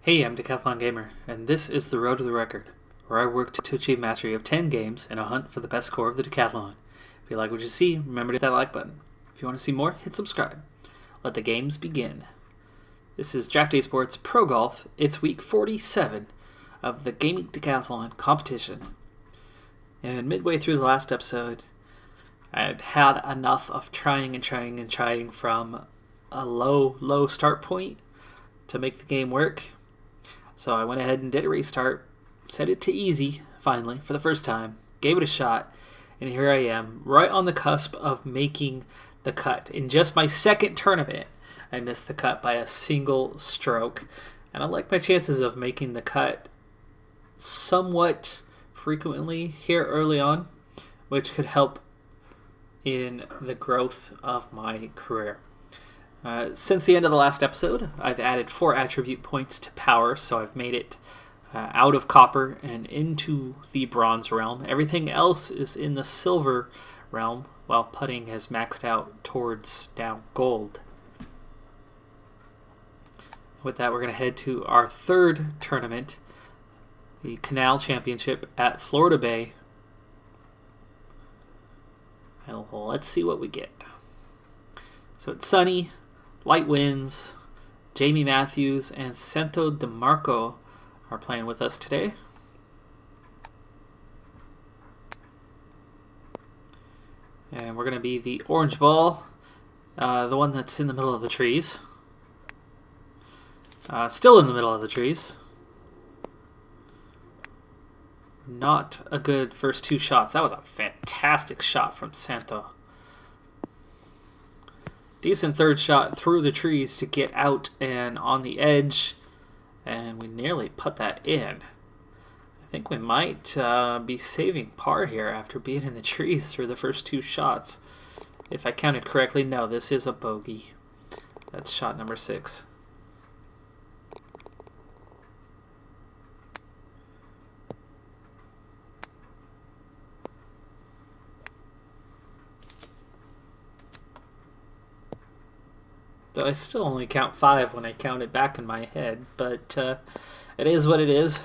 Hey, I'm Decathlon Gamer, and this is the Road to the Record, where I work to achieve mastery of 10 games in a hunt for the best score of the decathlon. If you like what you see, remember to hit that like button. If you want to see more, hit subscribe. Let the games begin. This is Draft Day Sports Pro Golf. It's week 47 of the Gaming Decathlon competition. And midway through the last episode, I'd had enough of trying from a low start point to make the game work. So I went ahead and did a restart, set it to easy, finally, for the first time, gave it a shot, and here I am, right on the cusp of making the cut. In just my second tournament, I missed the cut by a single stroke, and I like my chances of making the cut somewhat frequently here early on, which could help in the growth of my career. Since the end of the last episode, I've added 4 attribute points to power, so I've made it out of copper and into the bronze realm. Everything else is in the silver realm, while putting has maxed out towards now gold. With that, we're going to head to our third tournament, the Canal Championship at Florida Bay. And let's see what we get. So it's sunny, light winds. Jamie Matthews and Santo DeMarco are playing with us today. And we're going to be the orange ball, the one that's in the middle of the trees. Still in the middle of the trees. Not a good first 2 shots. That was a fantastic shot from Santo. Decent third shot through the trees to get out and on the edge, and we nearly put that in. I think we might be saving par here after being in the trees through the first 2 shots. If I counted correctly, no, this is a bogey. That's shot number 6. I still only count 5 when I count it back in my head, but it is what it is.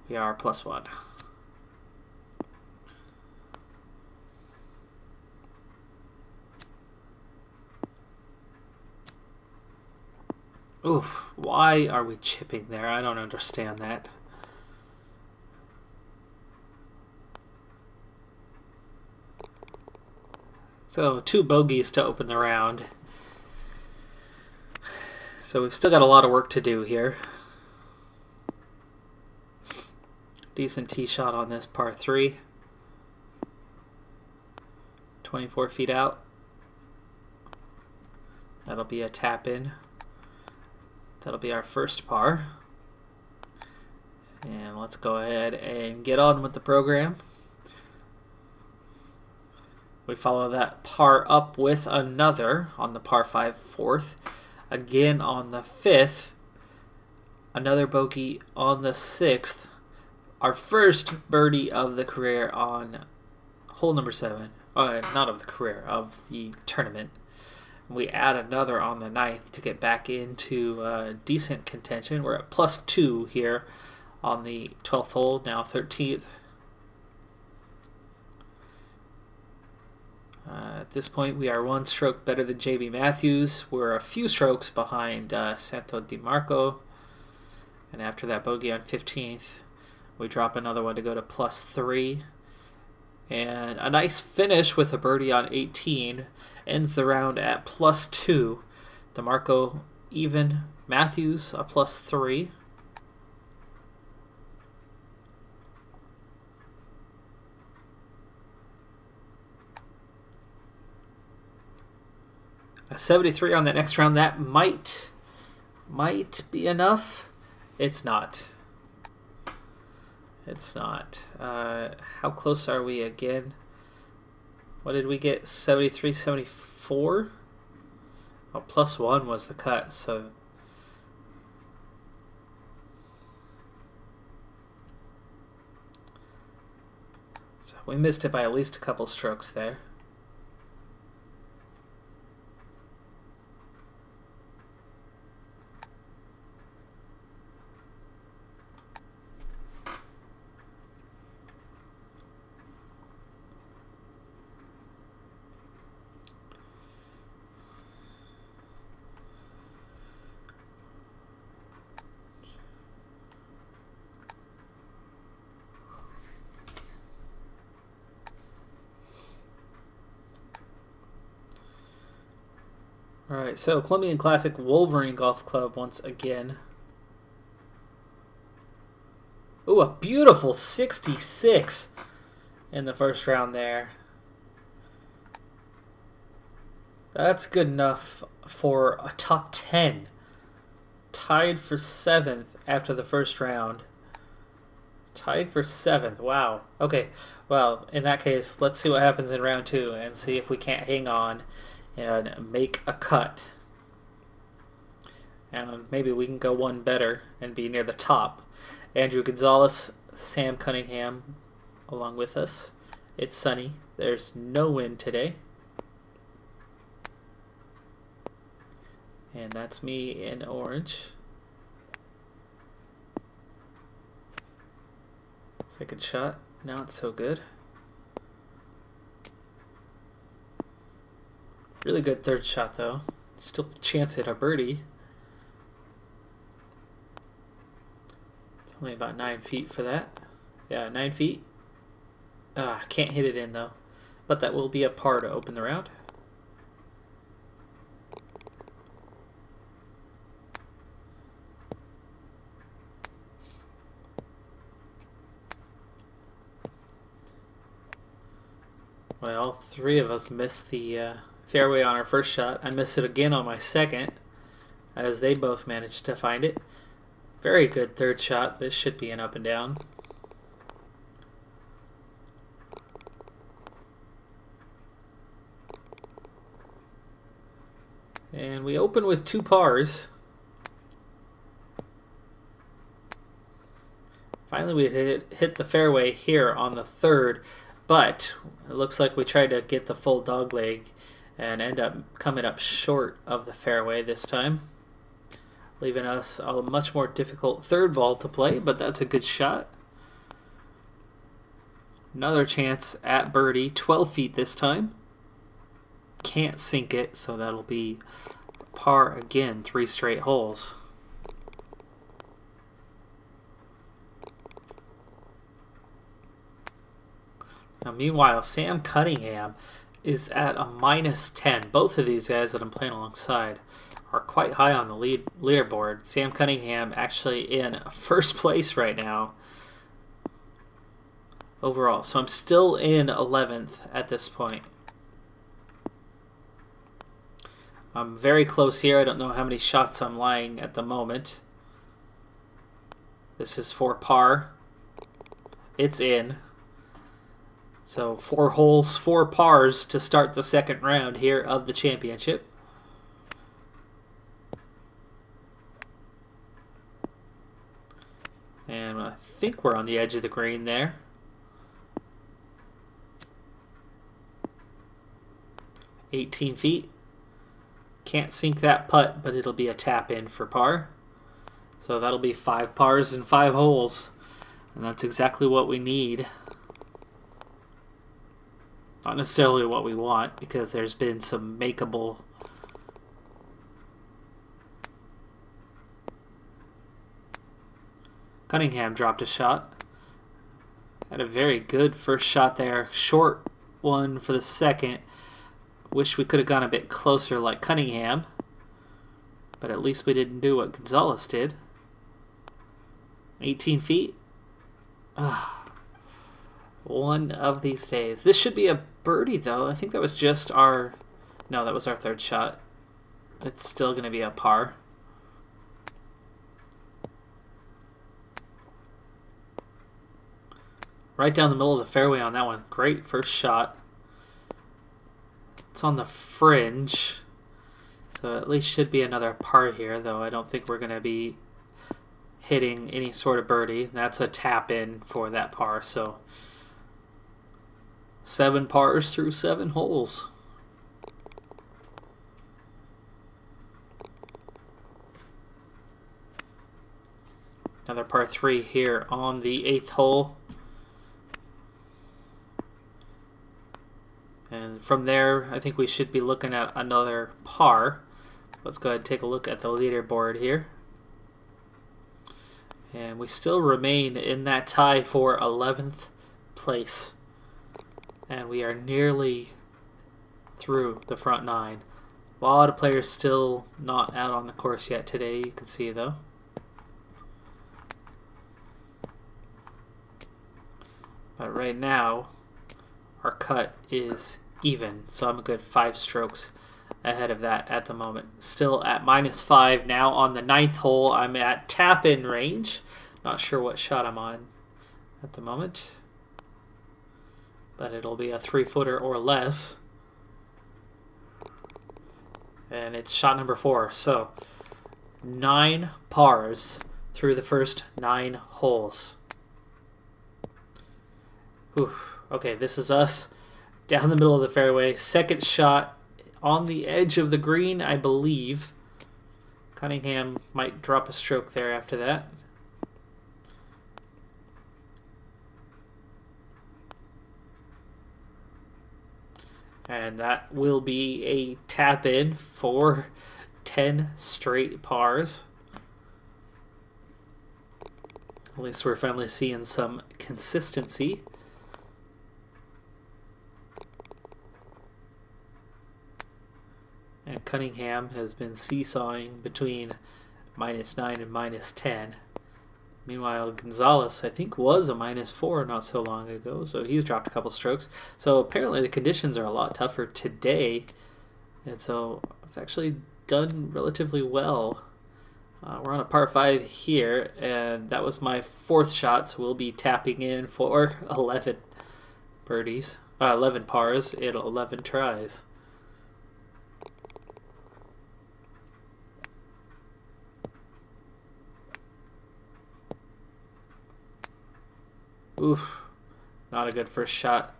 We are +1. Oof, why are we chipping there? I don't understand that. So 2 bogeys to open the round. So we've still got a lot of work to do here. Decent tee shot on this par 3. 24 feet out. That'll be a tap in. That'll be our first par. And let's go ahead and get on with the program. We follow that par up with another on the par 5 fourth. Again on the 5th, another bogey on the 6th. Our first birdie of the career on hole number 7. Not of the career, of the tournament. We add another on the 9th to get back into decent contention. We're at +2 here on the 12th hole, now 13th. At this point, we are 1 stroke better than Jamie Matthews. We're a few strokes behind Santo DeMarco. And after that bogey on 15th, we drop another one to go to +3. And a nice finish with a birdie on 18 ends the round at +2. DeMarco even, Matthews a +3. A 73 on that next round. That might be enough. It's not. It's not. How close are we again? What did we get? 73, 74? Oh, +1 was the cut, so... So we missed it by at least a couple strokes there. Alright, so Colombian Classic Wolverine Golf Club once again. Ooh, a beautiful 66 in the first round there. That's good enough for a top 10. Tied for 7th after the first round. Tied for 7th. Wow. Okay, well, in that case, let's see what happens in round 2 and see if we can't hang on and make a cut. And maybe we can go one better and be near the top. Andrew Gonzalez, Sam Cunningham along with us. It's sunny. There's no wind today. And that's me in orange. Second shot, not so good. Really good third shot though. Still a chance at a birdie. It's only about 9 feet for that. Yeah, 9 feet. Can't hit it in though. But that will be a par to open the round. Well, all three of us missed the fairway on our first shot. I missed it again on my second, as they both managed to find it. Very good third shot. This should be an up and down. And we open with 2 pars. Finally, we hit the fairway here on the third, but it looks like we tried to get the full dog leg and end up coming up short of the fairway this time, leaving us a much more difficult third ball to play, but that's a good shot. Another chance at birdie, 12 feet this time. Can't sink it, so that'll be par again, 3 straight holes. Now, meanwhile, Sam Cunningham is at a -10. Both of these guys that I'm playing alongside are quite high on the leaderboard. Sam Cunningham actually in first place right now overall. So I'm still in 11th at this point. I'm very close here. I don't know how many shots I'm lying at the moment. This is for par. It's in. So 4 holes, 4 pars to start the second round here of the championship. And I think we're on the edge of the green there. $18 feet. Can't sink that putt, but it'll be a tap in for par. So that'll be 5 pars and 5 holes. And that's exactly what we need. Not necessarily what we want, because there's been some makeable Cunningham dropped a shot. Had a very good first shot there. Short one for the second. Wish we could have gone a bit closer like Cunningham. But at least we didn't do what Gonzalez did. 18 feet. One of these days. This should be a birdie, though. I think that was just our... No, that was our third shot. It's still going to be a par. Right down the middle of the fairway on that one. Great first shot. It's on the fringe. So at least should be another par here, though I don't think we're going to be hitting any sort of birdie. That's a tap in for that par, so 7 pars through 7 holes. Another par 3 here on the 8th hole. And from there, I think we should be looking at another par. Let's go ahead and take a look at the leaderboard here. And we still remain in that tie for 11th place. And we are nearly through the front 9. A lot of players still not out on the course yet today, you can see though. But right now, our cut is even, so I'm a good 5 strokes ahead of that at the moment. Still at -5 now on the 9th hole. I'm at tap-in range. Not sure what shot I'm on at the moment, but it'll be a 3-footer or less. And it's shot number 4. So 9 pars through the first 9 holes. Whew. Okay, this is us down the middle of the fairway. Second shot on the edge of the green, I believe. Cunningham might drop a stroke there after that. And that will be a tap in for 10 straight pars. At least we're finally seeing some consistency. And Cunningham has been seesawing between -9 and -10. Meanwhile, Gonzalez, I think, was a -4 not so long ago, so he's dropped a couple strokes. So apparently the conditions are a lot tougher today, and so I've actually done relatively well. We're on a par 5 here, and that was my 4th shot, so we'll be tapping in for 11 birdies, 11 pars in 11 tries. Oof, not a good first shot.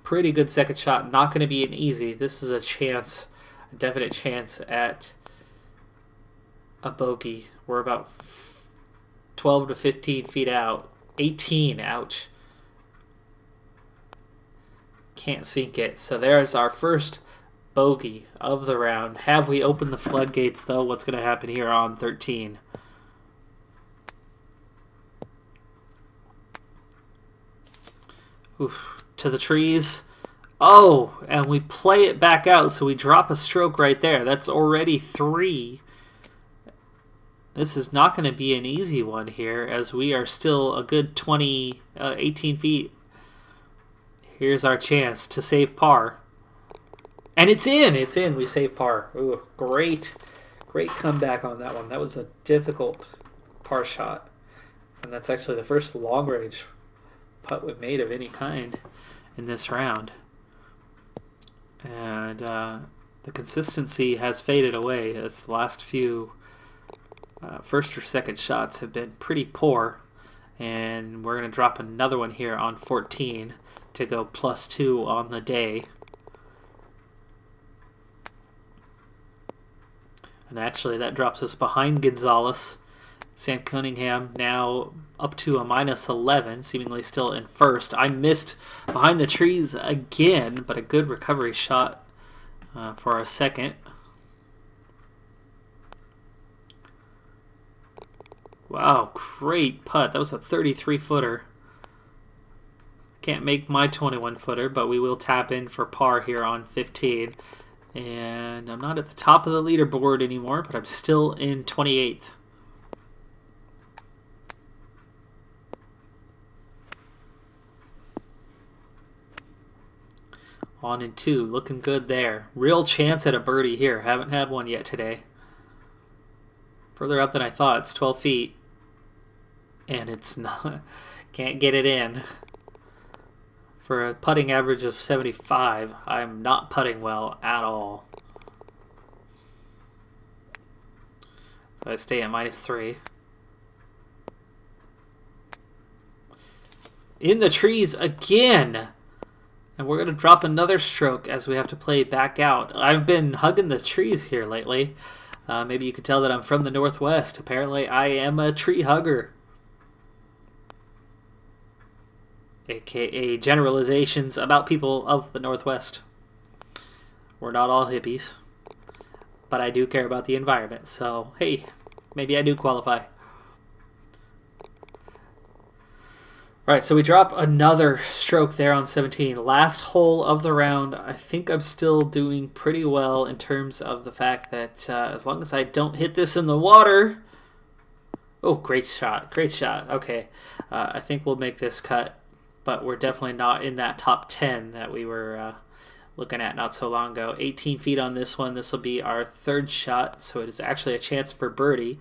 Pretty good second shot. Not going to be an easy. This is a chance, a definite chance at a bogey. We're about 12 to 15 feet out. 18, ouch. Can't sink it. So there's our first bogey of the round. Have we opened the floodgates, though? What's going to happen here on 13? Oof, to the trees. Oh, and we play it back out, so we drop a stroke right there. That's already 3. This is not going to be an easy one here, as we are still a good 18 feet. Here's our chance to save par. And it's in! It's in. We save par. Ooh, great comeback on that one. That was a difficult par shot. And that's actually the first long-range putt we've made of any kind in this round. And the consistency has faded away as the last few first or second shots have been pretty poor. And we're going to drop another one here on 14 to go +2 on the day. And actually that drops us behind Gonzalez. Sam Cunningham now up to a -11, seemingly still in first. I missed behind the trees again, but a good recovery shot for our second. Wow, great putt. That was a 33-footer. Can't make my 21-footer, but we will tap in for par here on 15. And I'm not at the top of the leaderboard anymore, but I'm still in 28th. On in 2, looking good there. Real chance at a birdie here. Haven't had one yet today. Further up than I thought. It's 12 feet. And it's not. Can't get it in. For a putting average of 75, I'm not putting well at all. So I stay at -3. In the trees again! And we're going to drop another stroke as we have to play back out. I've been hugging the trees here lately. Maybe you could tell that I'm from the Northwest. Apparently, I am a tree hugger. AKA generalizations about people of the Northwest. We're not all hippies. But I do care about the environment. So, hey, maybe I do qualify. All right, so we drop another stroke there on 17. Last hole of the round. I think I'm still doing pretty well in terms of the fact that as long as I don't hit this in the water... Oh, great shot. Great shot. Okay. I think we'll make this cut, but we're definitely not in that top 10 that we were looking at not so long ago. 18 feet on this one. This will be our third shot, so it is actually a chance for birdie.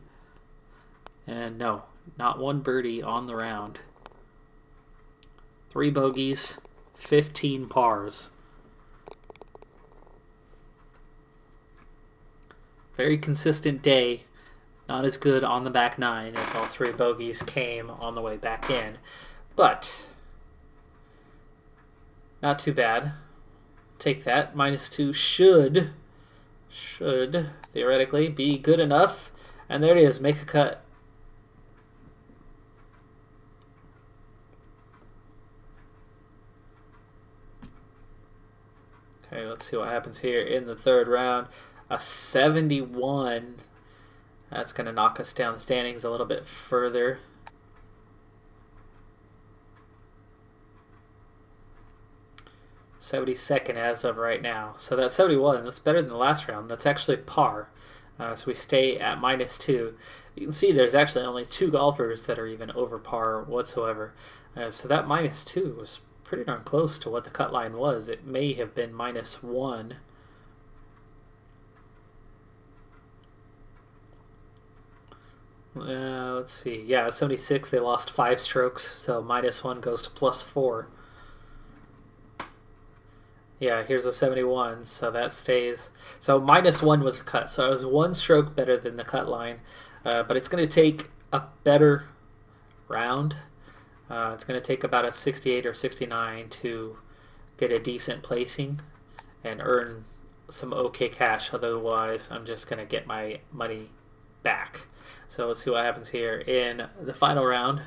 And no, not one birdie on the round. 3 bogeys, 15 pars. Very consistent day. Not as good on the back 9 as all 3 bogeys came on the way back in. But not too bad. Take that. -2 should theoretically be good enough. And there it is. Make a cut. Okay, let's see what happens here in the third round. A 71. That's going to knock us down the standings a little bit further. '72nd as of right now. So that's 71. That's better than the last round. That's actually par. So we stay at -2. You can see there's actually only 2 golfers that are even over par whatsoever. So that -2 was pretty darn close to what the cut line was. It may have been -1. Let's see. Yeah, 76, they lost 5 strokes, so -1 goes to +4. Yeah, here's a 71, so that stays. So -1 was the cut, so I was 1 stroke better than the cut line. But it's going to take a better round. It's going to take about a 68 or 69 to get a decent placing and earn some okay cash. Otherwise, I'm just going to get my money back. So let's see what happens here in the final round.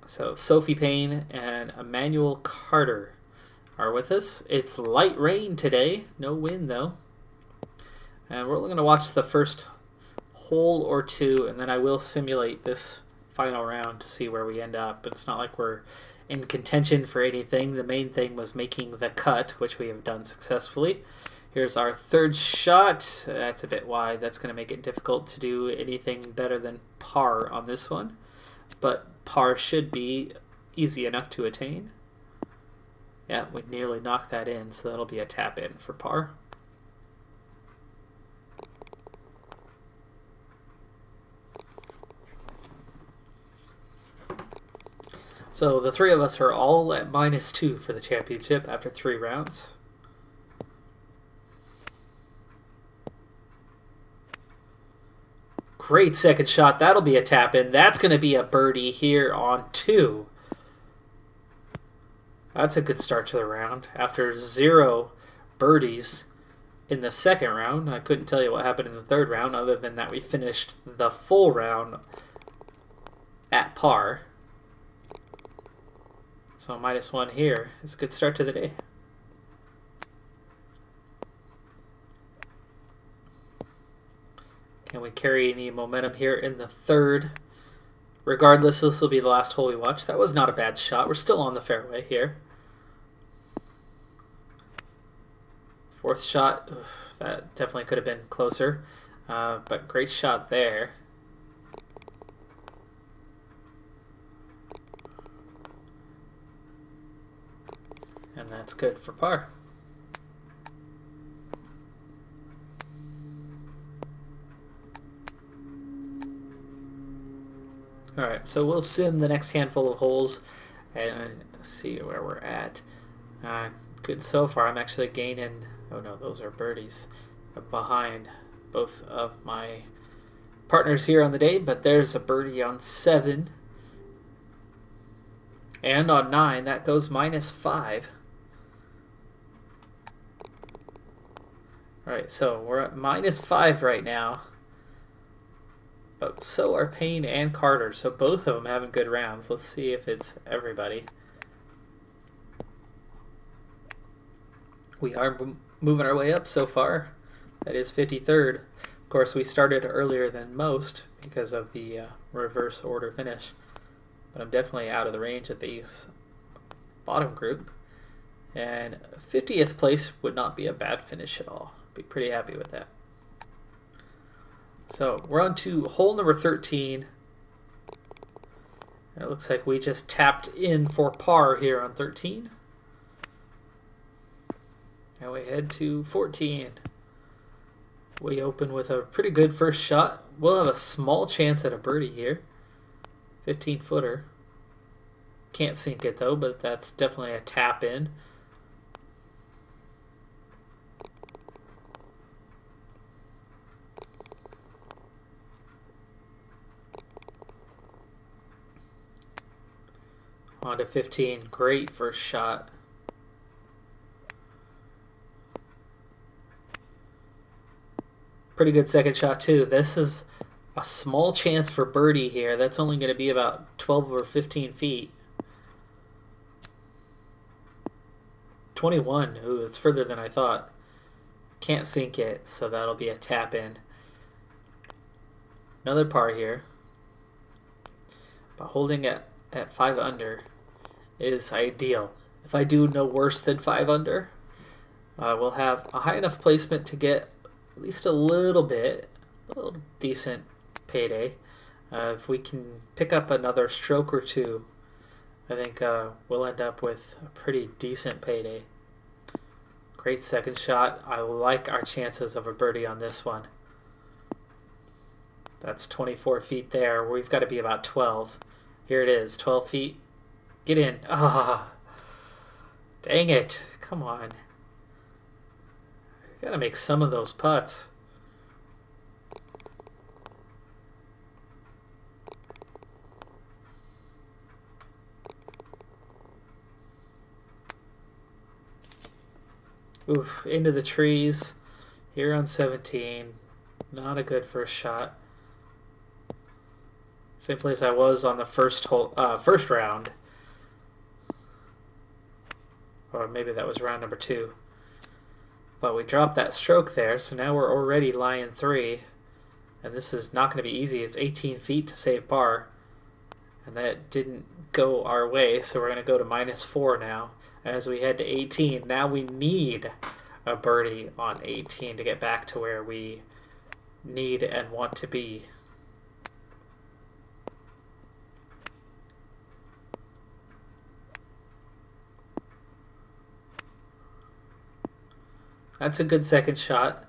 So Sophie Payne and Emmanuel Carter are with us. It's light rain today, no wind though. And we're going to watch the first hole or 2, and then I will simulate this final round to see where we end up. It's not like we're in contention for anything. The main thing was making the cut, which we have done successfully. Here's our third shot. That's a bit wide. That's going to make it difficult to do anything better than par on this one. But par should be easy enough to attain. Yeah, we nearly knocked that in, so that'll be a tap in for par. So the 3 of us are all at -2 for the championship after 3 rounds. Great second shot. That'll be a tap in. That's going to be a birdie here on 2. That's a good start to the round. After 0 birdies in the second round, I couldn't tell you what happened in the third round other than that we finished the full round at par. So -1 here. It's a good start to the day. Can we carry any momentum here in the third? Regardless, this will be the last hole we watch. That was not a bad shot. We're still on the fairway here. Fourth shot, that definitely could have been closer. But great shot there. And that's good for par. Alright, so we'll sim the next handful of holes and see where we're at. Good so far. I'm actually gaining, oh no, those are birdies, behind both of my partners here on the day, but there's a birdie on 7. And on 9, that goes -5. Alright, so we're at -5 right now. But so are Payne and Carter, so both of them having good rounds. Let's see if it's everybody. We are moving our way up so far. That is 53rd. Of course, we started earlier than most because of the reverse order finish, but I'm definitely out of the range of these bottom group. And 50th place would not be a bad finish at all. Be pretty happy with that. So we're on to hole number 13. And it looks like we just tapped in for par here on 13. And we head to 14. We open with a pretty good first shot. We'll have a small chance at a birdie here. 15-footer. Can't sink it though, but that's definitely a tap in. On to 15. Great first shot. Pretty good second shot too. This is a small chance for birdie here. That's only going to be about 12 or 15 feet. 21. Ooh, it's further than I thought. Can't sink it, so that'll be a tap in. Another par here. But holding it at 5 under is ideal. If I do no worse than 5 under, we'll have a high enough placement to get at least a little decent payday. If we can pick up another stroke or two, I think we'll end up with a pretty decent payday. Great second shot. I like our chances of a birdie on this one. That's 24 feet there. We've got to be about 12. Here it is, 12 feet. Get in. Ah, dang it. Come on. Got to make some of those putts. Oof, into the trees. Here on 17. Not a good first shot. Same place I was on the first round. Or maybe that was round number 2. But we dropped that stroke there, so now we're already lying 3. And this is not going to be easy. It's 18 feet to save par. And that didn't go our way, so we're going to go to -4 now as we head to 18. Now we need a birdie on 18 to get back to where we need and want to be. That's a good second shot.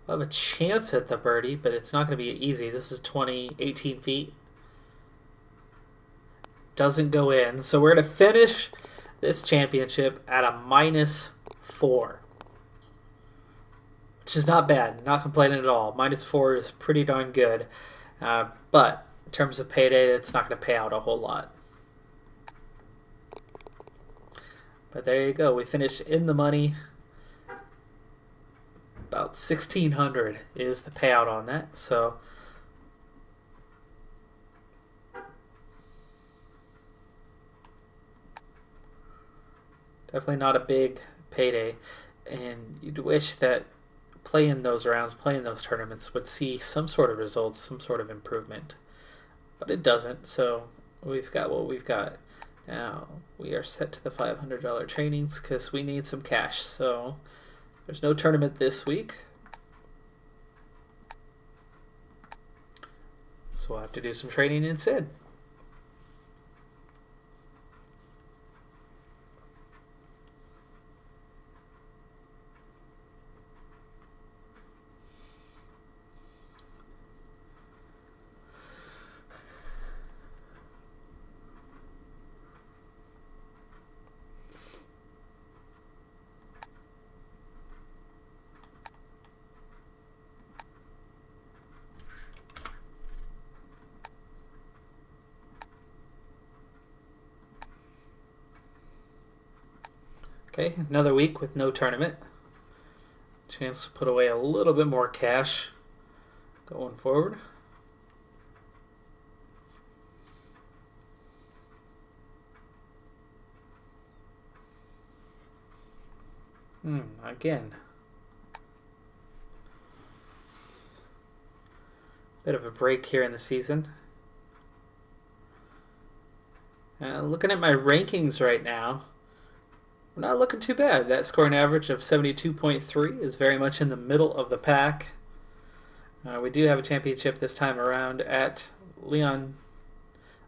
We'll have a chance at the birdie, but it's not going to be easy. This is 18 feet. Doesn't go in. So we're going to finish this championship at a -4. Which is not bad. Not complaining at all. -4 is pretty darn good. But in terms of payday, it's not going to pay out a whole lot. But there you go. We finished in the money. About $1,600 is the payout on that. So definitely not a big payday. And you'd wish that playing those rounds, playing those tournaments would see some sort of results, some sort of improvement. But it doesn't. So we've got what we've got. Now we are set to the $500 trainings because we need some cash. So there's no tournament this week. So we'll have to do some training instead. Okay, another week with no tournament. Chance to put away a little bit more cash going forward. Again. Bit of a break here in the season. Looking at my rankings right now, we're not looking too bad. That scoring average of 72.3 is very much in the middle of the pack. We do have a championship this time around at Leon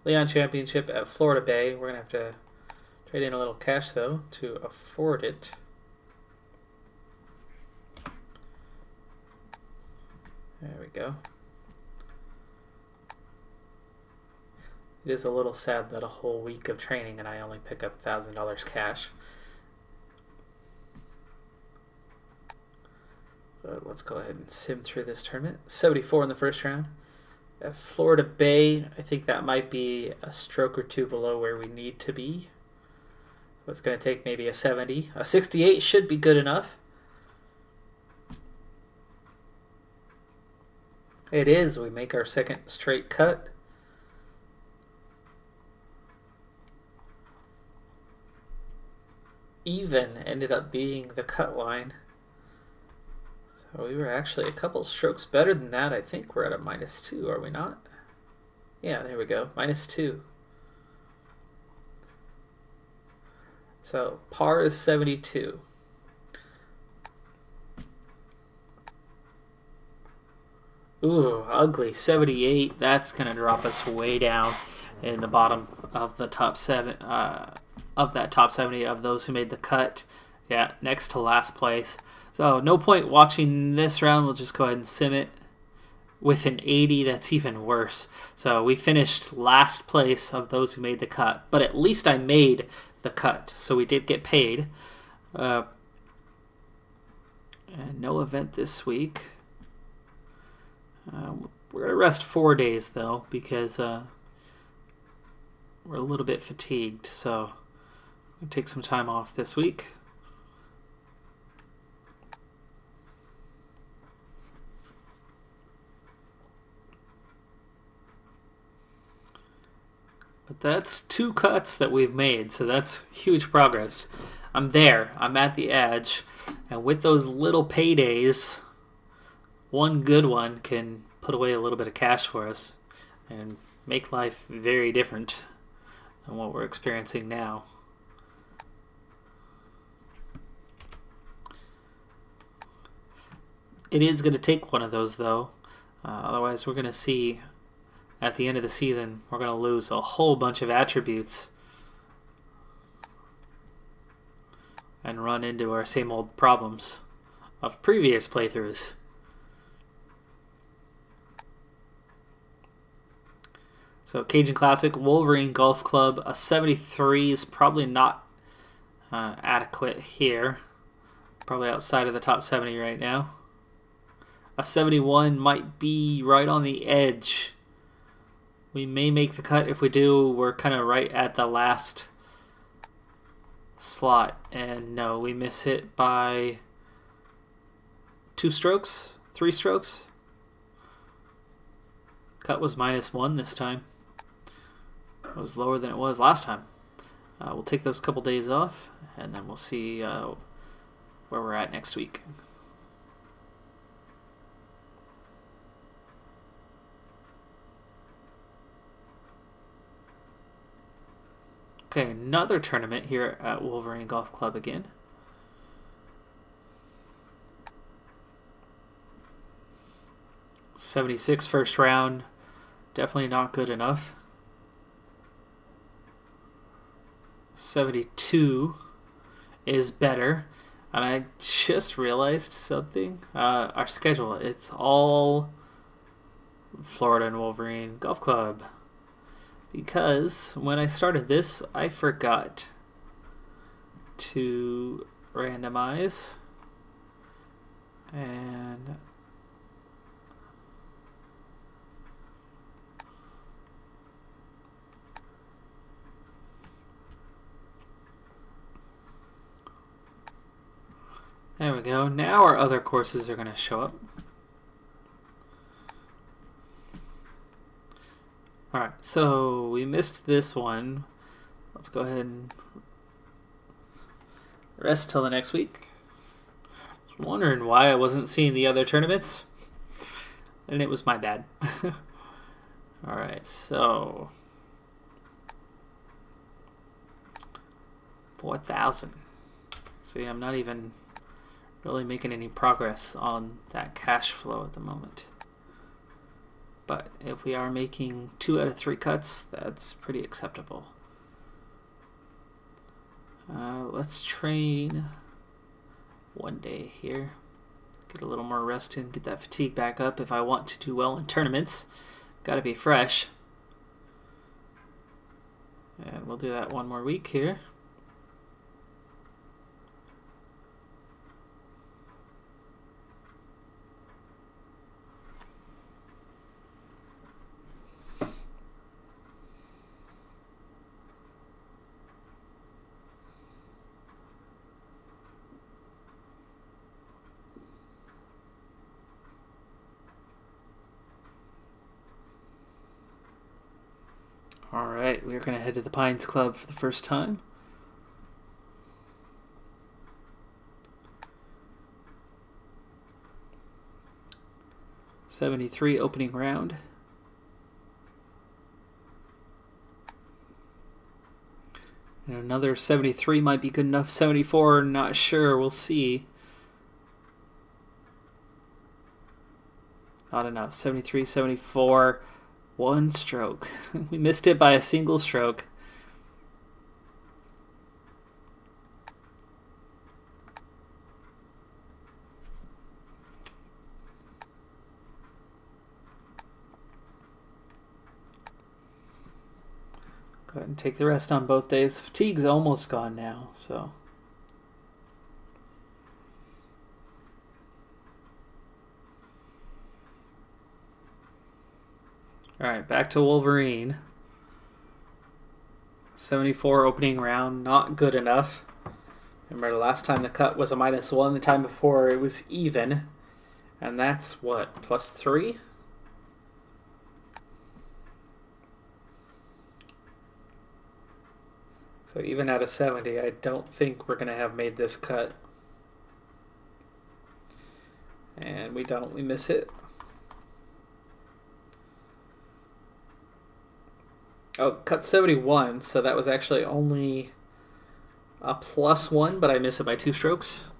Championship at Florida Bay. We're going to have to trade in a little cash, though, to afford it. There we go. It is a little sad that a whole week of training and I only pick up $1,000 cash. But let's go ahead and sim through this tournament. 74 in the first round. At Florida Bay, I think that might be a stroke or two below where we need to be. So it's going to take maybe a 70. A 68 should be good enough. It is. We make our second straight cut. Even ended up being the cut line. So we were actually a couple strokes better than that. I think we're at a -2, are we not? Yeah, there we go. -2. So par is 72. Ooh, ugly. 78. That's going to drop us way down in the bottom of the top 7 of that top 70 of those who made the cut. Yeah, next to last place. So no point watching this round. We'll just go ahead and sim it. With an 80, that's even worse. So we finished last place of those who made the cut. But at least I made the cut. So we did get paid. And no event this week. We're going to rest 4 days, though, because we're a little bit fatigued. So we'll take some time off this week. But that's 2 cuts that we've made, so that's huge progress. I'm there. I'm at the edge. And with those little paydays, one good one can put away a little bit of cash for us and make life very different than what we're experiencing now. It is going to take one of those, though. Otherwise, we're going to see at the end of the season, we're going to lose a whole bunch of attributes and run into our same old problems of previous playthroughs. So Cajun Classic, Wolverine Golf Club, a 73 is probably not adequate here. Probably outside of the top 70 right now. A 71 might be right on the edge. We may make the cut. If we do, we're kind of right at the last slot. And no, we miss it by 2 strokes, 3 strokes. Cut was -1 this time. It was lower than it was last time. We'll take those couple days off, and then we'll see where we're at next week. Okay, another tournament here at Wolverine Golf Club again. .76 first round, definitely not good enough. 72 is better. And I just realized something. Our schedule, it's all Florida and Wolverine Golf Club. Because when I started this, I forgot to randomize. And there we go. Now our other courses are going to show up. Alright, so we missed this one. Let's go ahead and rest till the next week. I was wondering why I wasn't seeing the other tournaments. And it was my bad. Alright, so 4,000. See, I'm not even really making any progress on that cash flow at the moment. But if we are making 2 out of 3 cuts, that's pretty acceptable. Let's train one day here. Get a little more rest in, get that fatigue back up if I want to do well in tournaments. Gotta be fresh. And we'll do that one more week here. Alright, we're going to head to the Pines Club for the first time. $73 opening round. And another 73 might be good enough. 74, not sure. We'll see. Not enough. 73, 74. One stroke. We missed it by a single stroke. Go ahead and take the rest on both days. Fatigue's almost gone now, so. Alright, back to Wolverine. 74 opening round, not good enough. Remember, the last time the cut was a -1, the time before it was even. And that's what, +3? So even at a 70, I don't think we're going to have made this cut. And we don't, we miss it. Oh, cut 71, so that was actually only a +1, but I miss it by 2 strokes.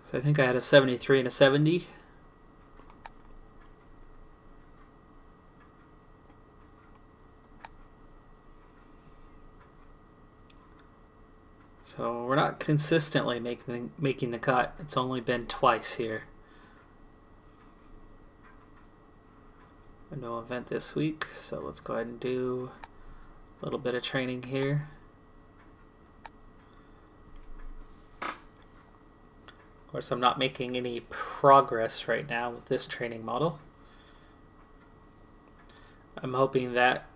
So I think I had a 73 and a 70. So we're not consistently making the cut. It's only been twice here. No event this week, so let's go ahead and do a little bit of training here. Of course, I'm not making any progress right now with this training model. I'm hoping that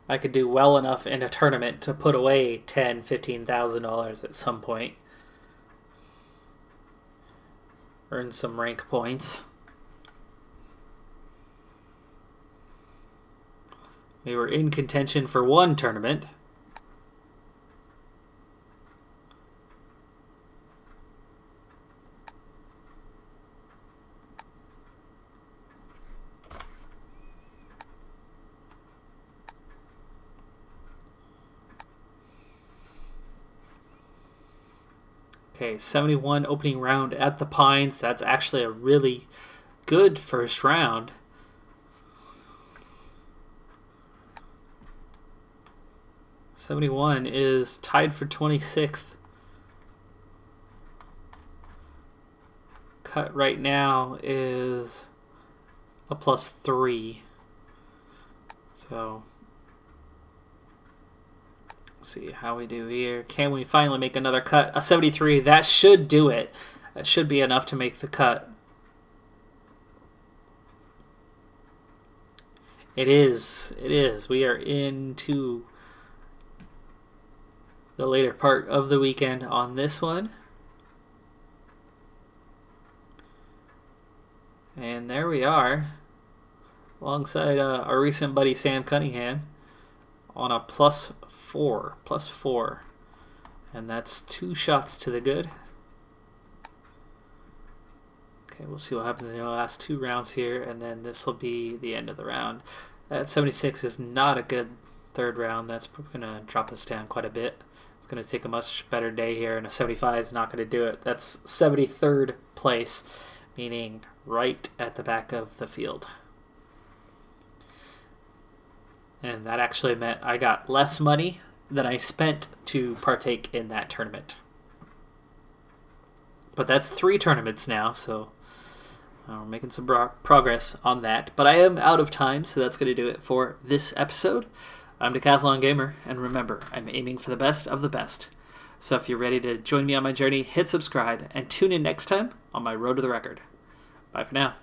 I could do well enough in a tournament to put away $10,000, $15,000 at some point. Earn some rank points. We were in contention for one tournament. Okay, 71 opening round at the Pines. That's actually a really good first round. '71 is tied for 26th. Cut right now is a +3. So see how we do here. Can we finally make another cut? A 73. That should do it. That should be enough to make the cut. It is. It is. We are into the later part of the weekend on this one. And there we are. Alongside our recent buddy Sam Cunningham on a +4. And that's 2 shots to the good. Okay, we'll see what happens in the last 2 rounds here, and then this will be the end of the round. That 76 is not a good third round. That's going to drop us down quite a bit. It's going to take a much better day here, and a 75 is not going to do it. That's 73rd place, meaning right at the back of the field. And that actually meant I got less money than I spent to partake in that tournament. But that's 3 tournaments now, so we're making some progress on that. But I am out of time, so that's going to do it for this episode. I'm Decathlon Gamer, and remember, I'm aiming for the best of the best. So if you're ready to join me on my journey, hit subscribe, and tune in next time on my Road to the Record. Bye for now.